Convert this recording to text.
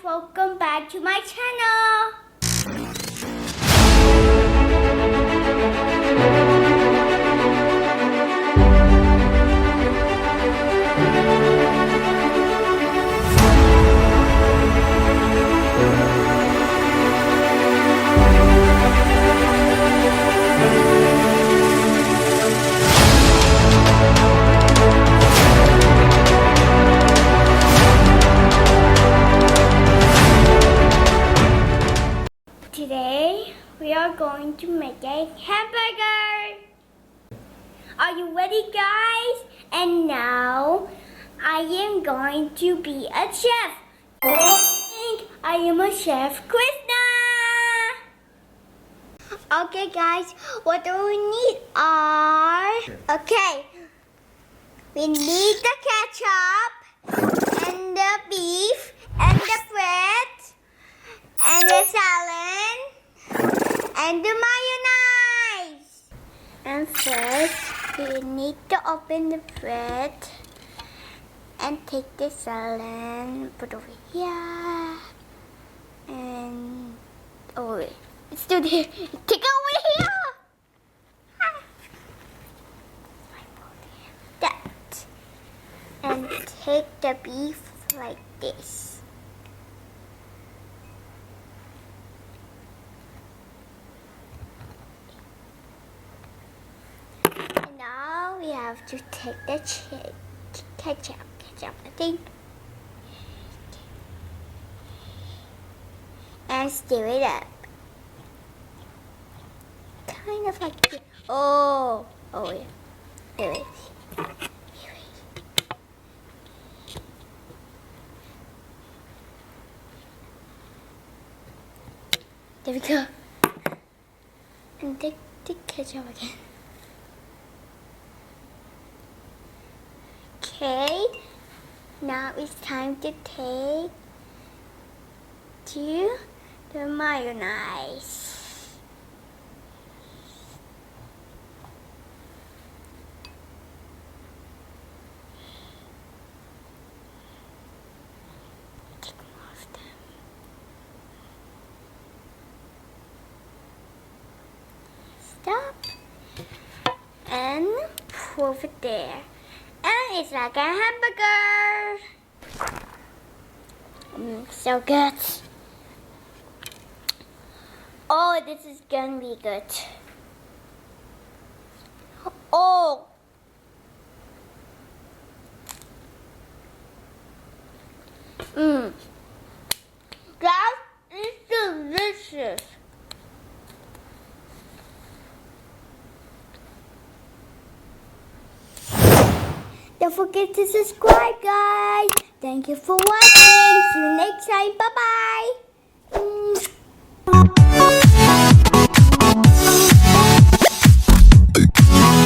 welcome back to my channel. Today, we are going to make a hamburger. Are you ready, guys? And now, I am going to be a chef. I am a chef, Krishna. Okay, guys, what do we need are... Okay, we need the ketchup, and the beef, and the bread, and the salad, and the mayonnaise. And first, we need to open the bread and take the salad, put over here, and oh wait, it's still there. Take it over here. That, and take the beef like this. Now we have to take the ketchup, I think, and stir it up. Kind of like this. Oh yeah. Here it is. There we go. And take the ketchup again. Okay, now it's time to take the mayonnaise. Take more of them. Stop and put it there. And it's like a hamburger. So good. Oh, this is gonna be good. Oh. That is delicious. Don't forget to subscribe, guys. Thank you for watching. See you next time. Bye-bye.